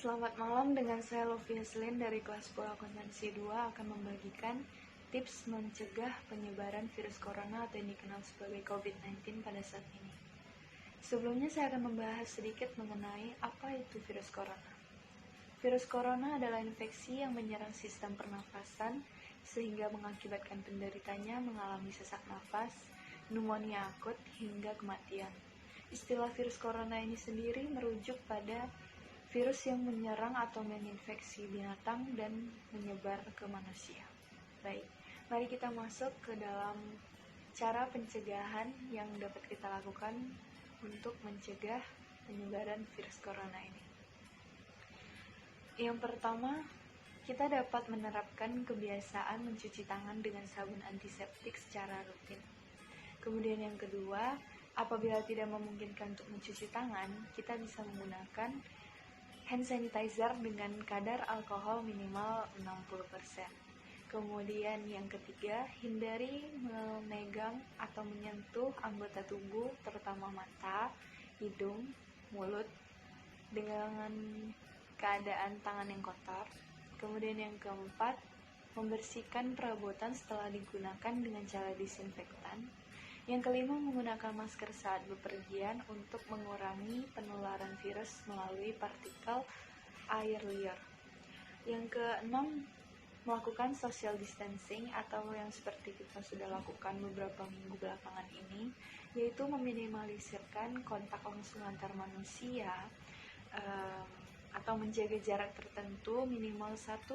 Selamat malam, dengan saya Lovia Selin dari kelas 10 akuntansi 2 akan membagikan tips mencegah penyebaran virus corona atau yang dikenal sebagai COVID-19 pada saat ini. Sebelumnya saya akan membahas sedikit mengenai apa itu virus corona. Virus corona adalah infeksi yang menyerang sistem pernafasan sehingga mengakibatkan penderitanya mengalami sesak nafas, pneumonia akut, hingga kematian. Istilah virus corona ini sendiri merujuk pada virus yang menyerang atau menginfeksi binatang dan menyebar ke manusia. Baik, mari kita masuk ke dalam cara pencegahan yang dapat kita lakukan untuk mencegah penyebaran virus corona ini. Yang pertama, kita dapat menerapkan kebiasaan mencuci tangan dengan sabun antiseptik secara rutin. Kemudian yang kedua, apabila tidak memungkinkan untuk mencuci tangan, kita bisa menggunakan hand sanitizer dengan kadar alkohol minimal 60%. Kemudian yang ketiga, hindari memegang atau menyentuh anggota tubuh terutama mata, hidung, mulut dengan keadaan tangan yang kotor. Kemudian yang keempat, membersihkan perabotan setelah digunakan dengan cara disinfektan. Yang kelima, menggunakan masker saat bepergian untuk mengurangi penularan virus melalui partikel air liur. Yang keenam, melakukan social distancing atau yang seperti kita sudah lakukan beberapa minggu belakangan ini, yaitu meminimalisirkan kontak langsung antar manusia atau menjaga jarak tertentu minimal 1-2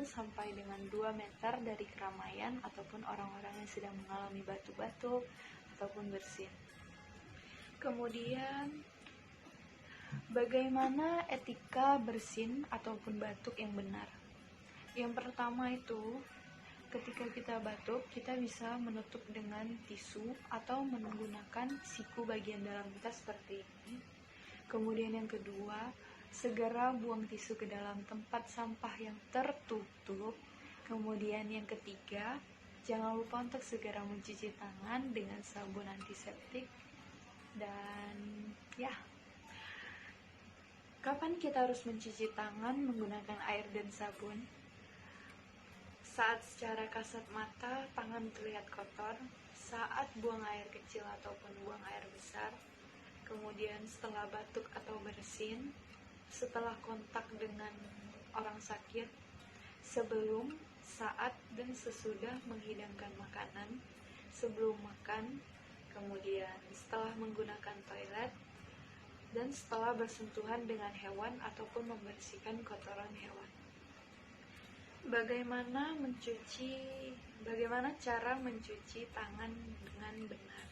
meter dari keramaian ataupun orang-orang yang sedang mengalami batuk-batuk ataupun bersin. Kemudian, bagaimana etika bersin ataupun batuk yang benar? Yang pertama itu, ketika kita batuk, kita bisa menutup dengan tisu atau menggunakan siku bagian dalam kita seperti ini. Kemudian yang kedua, segera buang tisu ke dalam tempat sampah yang tertutup. Kemudian yang ketiga, jangan lupa untuk segera mencuci tangan dengan sabun antiseptik. Dan kapan kita harus mencuci tangan menggunakan air dan sabun? Saat secara kasat mata tangan terlihat kotor, saat buang air kecil ataupun buang air besar, kemudian setelah batuk atau bersin, setelah kontak dengan orang sakit, sebelum, saat, dan sesudah menghidangkan makanan, sebelum makan, kemudian setelah menggunakan toilet, dan setelah bersentuhan dengan hewan ataupun membersihkan kotoran hewan. Bagaimana cara mencuci tangan dengan benar?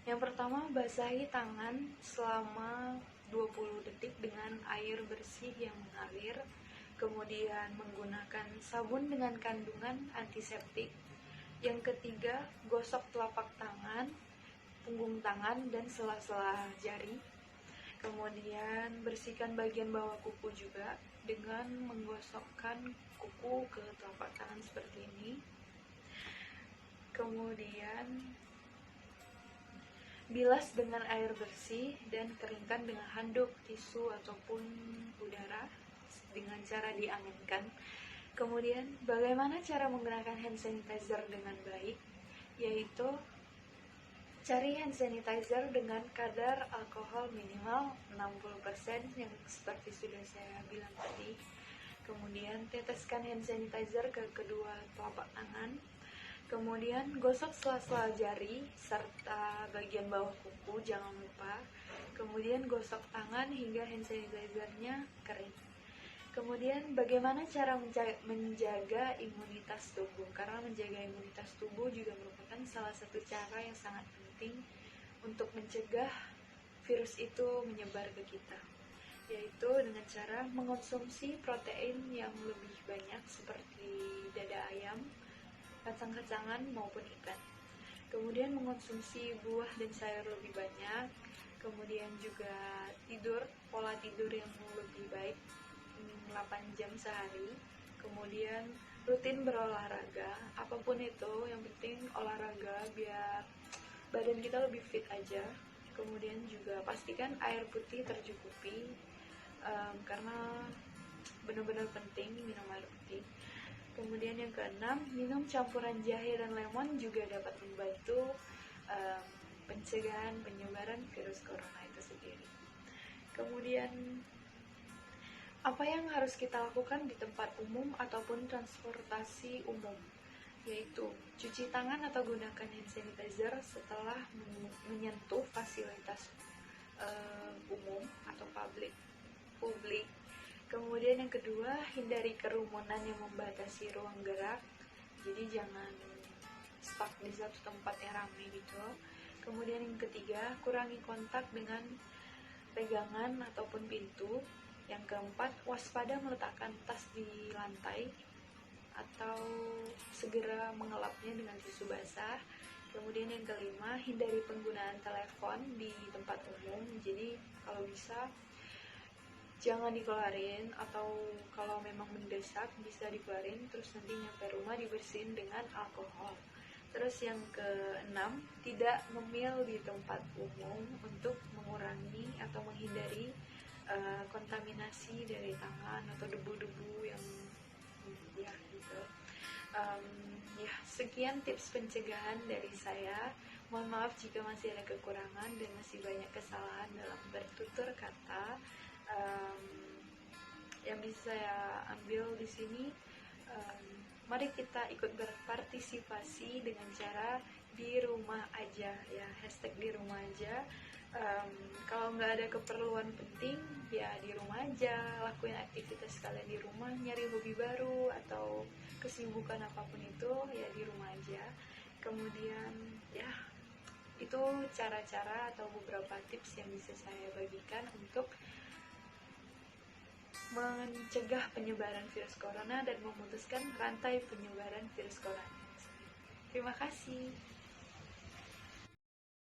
Yang pertama, basahi tangan selama 20 detik dengan air bersih yang mengalir. Kemudian menggunakan sabun dengan kandungan antiseptik. Yang ketiga, gosok telapak tangan, punggung tangan, dan sela-sela jari. Kemudian bersihkan bagian bawah kuku juga dengan menggosokkan kuku ke telapak tangan seperti ini. Kemudian bilas dengan air bersih dan keringkan dengan handuk, tisu, ataupun udara dengan cara dianginkan. Kemudian bagaimana cara menggunakan hand sanitizer dengan baik? Yaitu cari hand sanitizer dengan kadar alkohol minimal 60% yang seperti sudah saya bilang tadi. Kemudian teteskan hand sanitizer ke kedua telapak tangan. Kemudian gosok sela-sela jari serta bagian bawah kuku, jangan lupa. Kemudian gosok tangan hingga hand sanitizer-nya kering. Kemudian bagaimana cara menjaga imunitas tubuh? Karena menjaga imunitas tubuh juga merupakan salah satu cara yang sangat penting untuk mencegah virus itu menyebar ke kita, yaitu dengan cara mengonsumsi protein yang lebih banyak seperti dada ayam, kacang-kacangan maupun ikan. Kemudian mengonsumsi buah dan sayur lebih banyak. Kemudian juga pola tidur yang lebih baik, 8 jam sehari. Kemudian rutin berolahraga, apapun itu, yang penting olahraga biar badan kita lebih fit aja. Kemudian juga pastikan air putih tercukupi, karena benar-benar penting minum air putih. Kemudian yang keenam, minum campuran jahe dan lemon juga dapat membantu pencegahan penyebaran virus corona itu sendiri. Kemudian apa yang harus kita lakukan di tempat umum ataupun transportasi umum, yaitu cuci tangan atau gunakan hand sanitizer setelah menyentuh fasilitas umum atau publik. Kemudian yang kedua, hindari kerumunan yang membatasi ruang gerak, jadi jangan stuck di satu tempat yang ramai gitu. Kemudian yang ketiga, kurangi kontak dengan pegangan ataupun pintu. Yang keempat, waspada meletakkan tas di lantai atau segera mengelapnya dengan tisu basah. Kemudian yang kelima, hindari penggunaan telepon di tempat umum, jadi kalau bisa jangan dikeluarin, atau kalau memang mendesak bisa dikeluarin, terus nanti nyampe rumah dibersihin dengan alkohol. Terus yang keenam, tidak ngemil di tempat umum untuk mengurangi atau menghindari kontaminasi dari tangan atau debu-debu yang ya gitu. Ya, sekian tips pencegahan dari saya. Mohon maaf jika masih ada kekurangan dan masih banyak kesalahan dalam bertutur kata. Yang bisa saya ambil di sini, mari kita ikut berpartisipasi dengan cara di rumah aja ya, hashtag di rumah aja. Kalau nggak ada keperluan penting ya di rumah aja, lakuin aktivitas kalian di rumah, nyari hobi baru atau kesibukan apapun itu ya di rumah aja. Kemudian ya itu cara-cara atau beberapa tips yang bisa saya bagikan untuk mencegah penyebaran virus corona dan memutuskan rantai penyebaran virus corona. Terima kasih.